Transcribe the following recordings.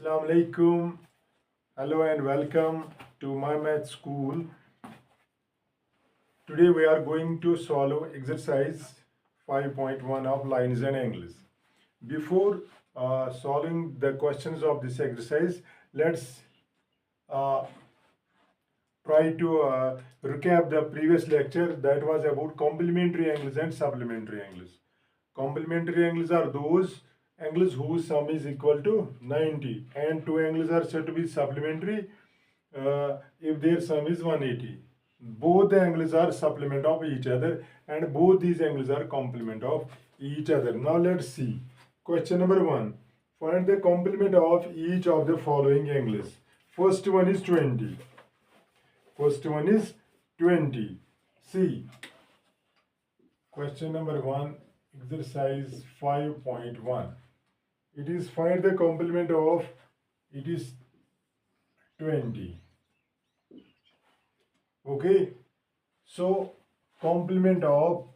Assalamu alaikum. Hello and welcome to my math school. Today we are going to solve exercise 5.1 of lines and angles. Before solving the questions of this exercise, let's uh, try to recap the previous lecture that was about complementary angles and supplementary angles. Complementary angles are those angles whose sum is equal to 90, and two angles are said to be supplementary if their sum is 180. Both the angles are supplement of each other and both these angles are complement of each other. Now let's see. Question number 1. Find the complement of each of the following angles. First one is 20. First one is 20. See. Question number 1, exercise 5.1. It is find the complement of, it is 20. Okay. So, complement of,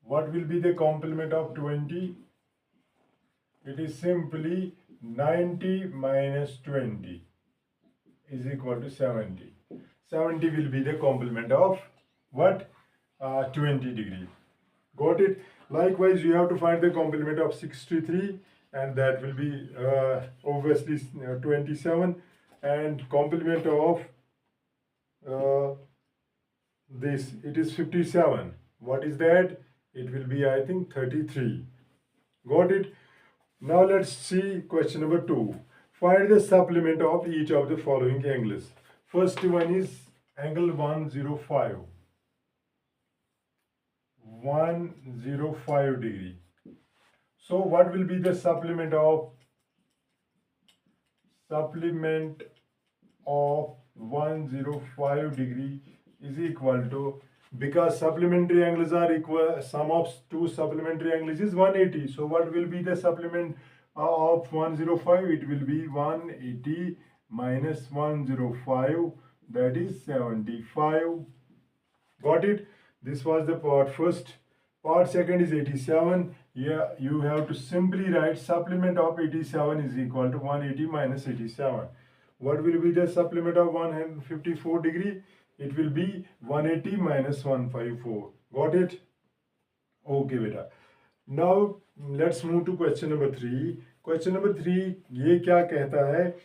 what will be the complement of 20? It is simply 90 minus 20 is equal to 70. 70 will be the complement of what? 20 degree. Got it? Likewise, you have to find the complement of 63, and that will be obviously 27, and complement of this, it is 57. What is that? It will be, I think, 33. Got it? Now let's see question number 2. Find the supplement of each of the following angles. First one is angle 105. 105 degree. So what will be the supplement of 105 degree is equal to, because supplementary angles are equal, sum of two supplementary angles is 180. So what will be the supplement of 105? It will be 180 minus 105, that is 75. Got it? This was the part first. Part second is 87. Yeah, you have to simply write supplement of 87 is equal to 180 minus 87. What will be the supplement of 154 degree? It will be 180 minus 154. Got it? Okay, beta. Now let's move to question number 3. Question number 3 ये क्या कहता है?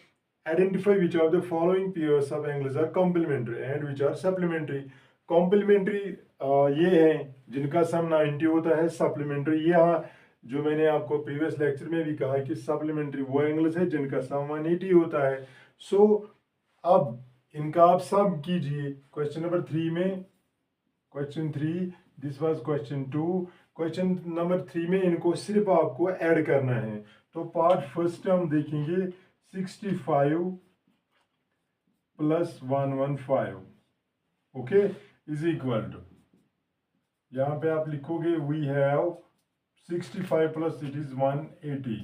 Identify which of the following pairs of angles are complementary and which are supplementary. Complementary ये हैं जिनका सम 90 होता है. Supplementary ये, हाँ, जो मैंने आपको प्रीवियस लेक्चर में भी कहा कि सप्लीमेंट्री वो एंगल्स है जिनका सम 180 होता है. सो अब इनका आप सम कीजिए. क्वेश्चन नंबर 3 में, question 3, this was question 2. Question number 3 में इनको सिर्फ आपको ऐड करना है. तो पार्ट फर्स्ट हम देखेंगे 65 plus 115, okay, is equal to, यहाँ पे आप लिखोगे we have 65 plus it is 180.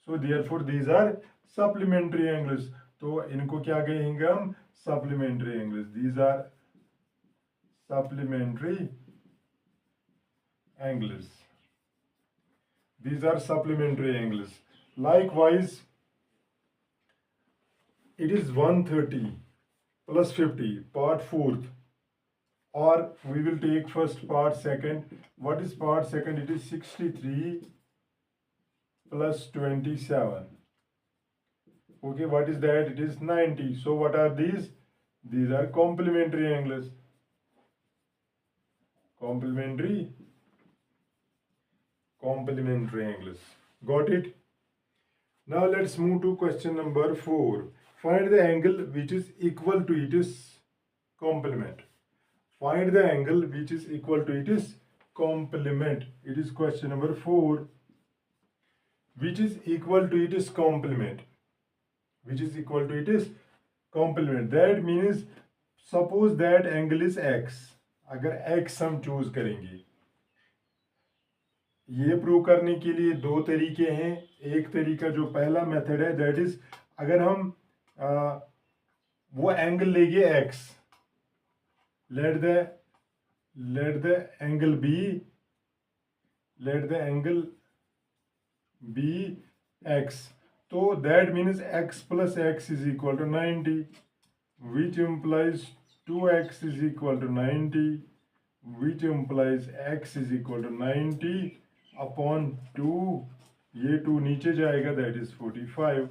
So therefore these are supplementary angles. तो इनको क्या कहेंगे हम? Supplementary angles. These are supplementary angles. These are supplementary angles. Likewise, it is 130 plus 50, part fourth, or we will take first part second. What is part second? It is 63 plus 27. Okay, what is that? It is 90. So what are these? These are complementary angles. Complementary angles. Got it? Now let's move to question number 4. Find the angle which is equal to its complement. Find the angle which is equal to its complement. It is question number 4. Which is equal to its complement. Which is equal to its complement. That means suppose that angle is x. अगर x हम choose करेंगे, ये prove करने के लिए दो तरीके हैं. एक तरीका जो पहला मेथड है, दैट इज, अगर हम वो एंगल लेंगे x, let the angle be x. So that means x plus x is equal to 90, which implies 2x is equal to 90, which implies x is equal to 90 upon 2. ये 2 नीचे जाएगा, that is 45.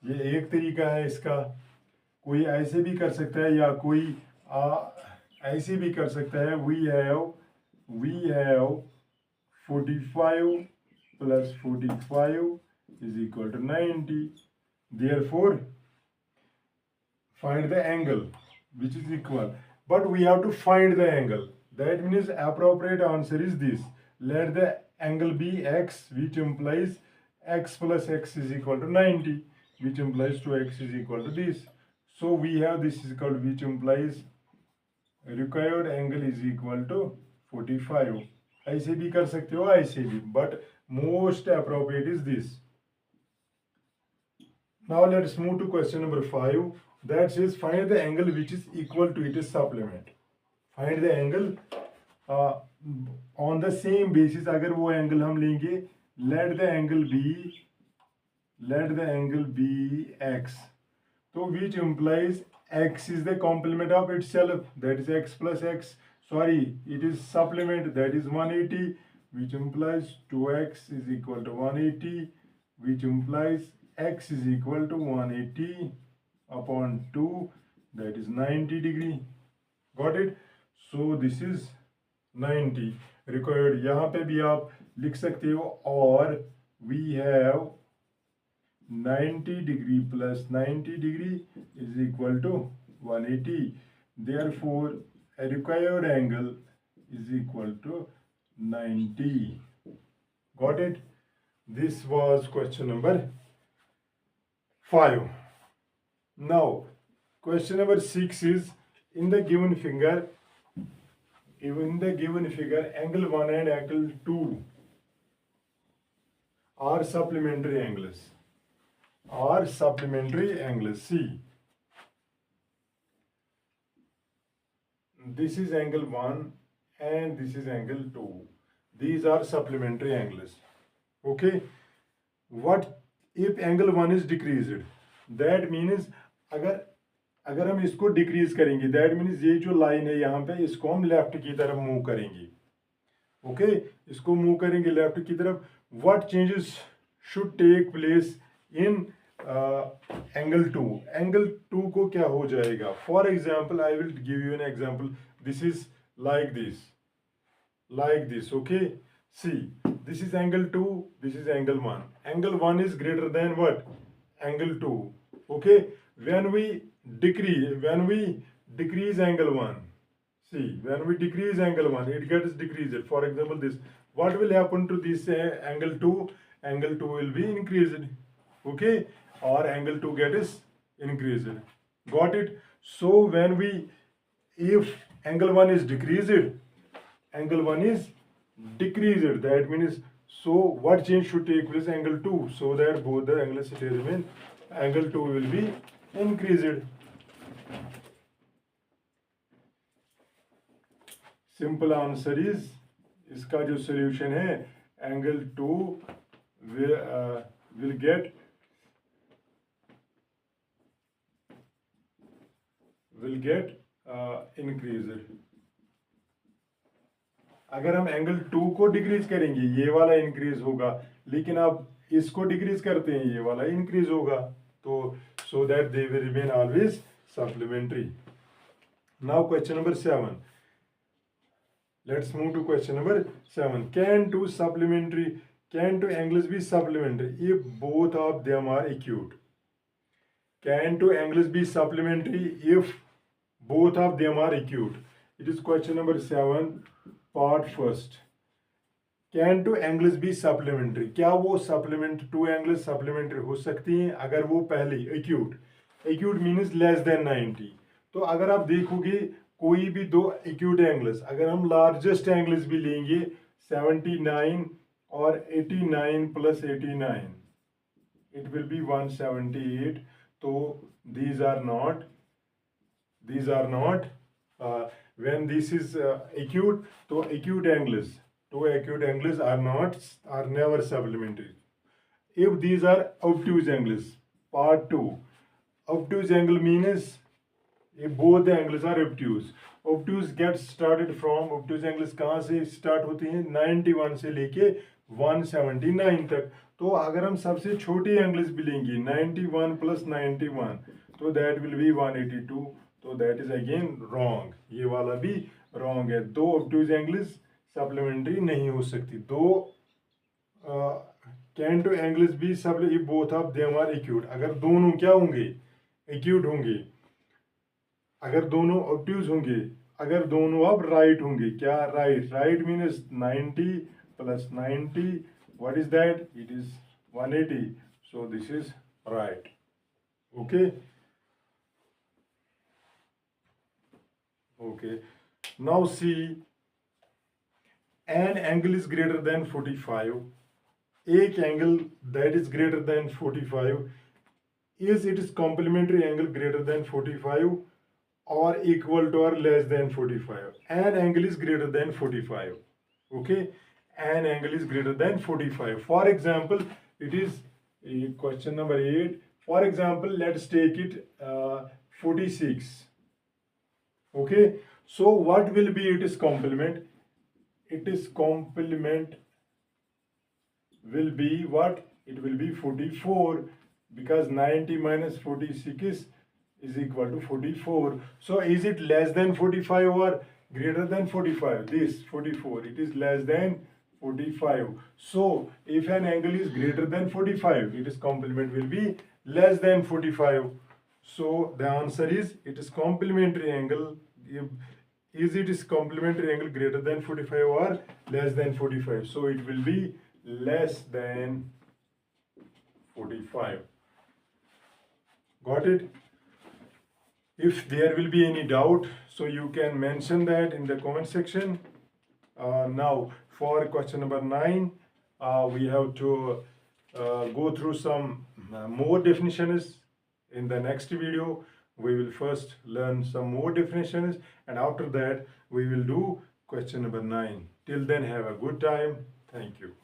ये एक तरीका है इसका. कोई ऐसे भी कर सकता है या कोई ऐसे भी कर सकता है. we have 45 plus 45 is equal to 90. Therefore find the angle which is equal, but we have to find the angle. That means appropriate answer is this. Let the angle be x, which implies x plus x is equal to 90, which implies 2x is equal to this. So we have this is equal to, which implies required angle is equal to 45. ऐसे भी कर सकते हो, ऐसे भी, but most appropriate is this. Now let's move to question number 5. That says find the angle which is equal to its supplement. Find the angle on the same basis. अगर वो angle हम लेंगे, let the angle be x. So which implies x is the complement of itself, that is x plus x. Sorry, it is supplement, that is 180, which implies 2x is equal to 180, which implies x is equal to 180 upon 2, that is 90 degree. Got it? So this is 90 required. यहाँ पे भी आप लिख सकते हो, और we have 90 degree plus 90 degree is equal to 180. Therefore a required angle is equal to 90. Got it? This was question number 5. Now question number 6 is, in the given figure angle 1 and angle 2 are supplementary angles. See, this is angle 1 and this is angle 2. These are supplementary angles. Okay, what if angle 1 is decreased? That means अगर हम इसको decrease करेंगे, that means ये जो line है यहाँ पे, इसको हम लेफ्ट की तरफ मूव करेंगे. ओके, इसको मूव करेंगे लेफ्ट की तरफ. What changes should take place in angle 2? Angle 2 को क्या हो जाएगा? For example, I will give you an example. This is like this. Okay, see, this is angle 2, this is angle 1. Angle 1 is greater than what? Angle 2. Okay, when we decrease angle 1, see, when we decrease angle 1, it gets decreased. For example, this, what will happen to this angle 2? Angle 2 will be increased. Okay, or angle 2 gets increased. Got it? So if angle 1 is decreased, angle 1 is decreased, that means, so what change should take place? Angle 2, so that both the angles remain. Angle 2 will be increased. Simple answer is, इसका जो solution है, angle 2 will get increased. अगर हम angle 2 को decrease करेंगे, ये वाला increase होगा, लेकिन अब इसको डिक्रीज करते हैं, ये वाला इंक्रीज होगा. तो so that they will remain always supplementary. Now question number 7. Let's move to question number 7. Can two angles be supplementary if both of them are acute? Can two angles be supplementary if both of them are acute? It is question number 7, part first. Can two angles be supplementary? क्या वो two angles supplementary हो सकती हैं अगर वो पहले acute means less than 90. तो अगर आप देखोगे कोई भी दो acute angles, अगर हम largest angles भी लेंगे 79 और 89 plus 89, it will be 178. तो these are not when this is acute, तो acute angles are never supplementary. if these are obtuse angles. Part 2. Obtuse angle means if both the angles are obtuse. Obtuse gets started from, obtuse angles कहाँ से start होती हैं 91 से लेके 179 तक. तो अगर हम सबसे छोटी एंगल्स भी लेंगे 91 प्लस 91 तो दैट विल बी 182. तो दैट इज अगेन रॉन्ग. ये वाला भी रॉन्ग है. दो ऑब्ट्यूज एंगल्स सप्लीमेंट्री नहीं हो सकती. दो कैंटो एंगल्स भी सब both of them are acute. अगर दोनों क्या होंगे एक्यूट होंगे, अगर दोनों ऑब्ट्यूज होंगे, अगर दोनों अब राइट होंगे. क्या right? Right means 90 plus 90 what is that? It is 180. So this is right. Okay. Okay. Now see, an angle is greater than 45. एक angle that is greater than 45 is its complementary angle greater than 45 or equal to or less than 45. An angle is greater than 45. Okay. An angle is greater than 45. For example, it is question number 8. For example, let's take it 46. Okay. So what will be its complement? Its complement will be what? It will be 44 because 90 minus 46 is equal to 44. So is it less than 45 or greater than 45? This 44. It is less than 45. So if an angle is greater than 45, its complement will be less than 45. So the answer is it is complementary angle. Is it is complementary angle greater than 45 or less than 45? So it will be less than 45. Got it? If there will be any doubt, so you can mention that in the comment section. Now for question number 9, we have to go through some more definitions. In the next video, we will first learn some more definitions, and after that we will do question number 9. Till then, have a good time. Thank you.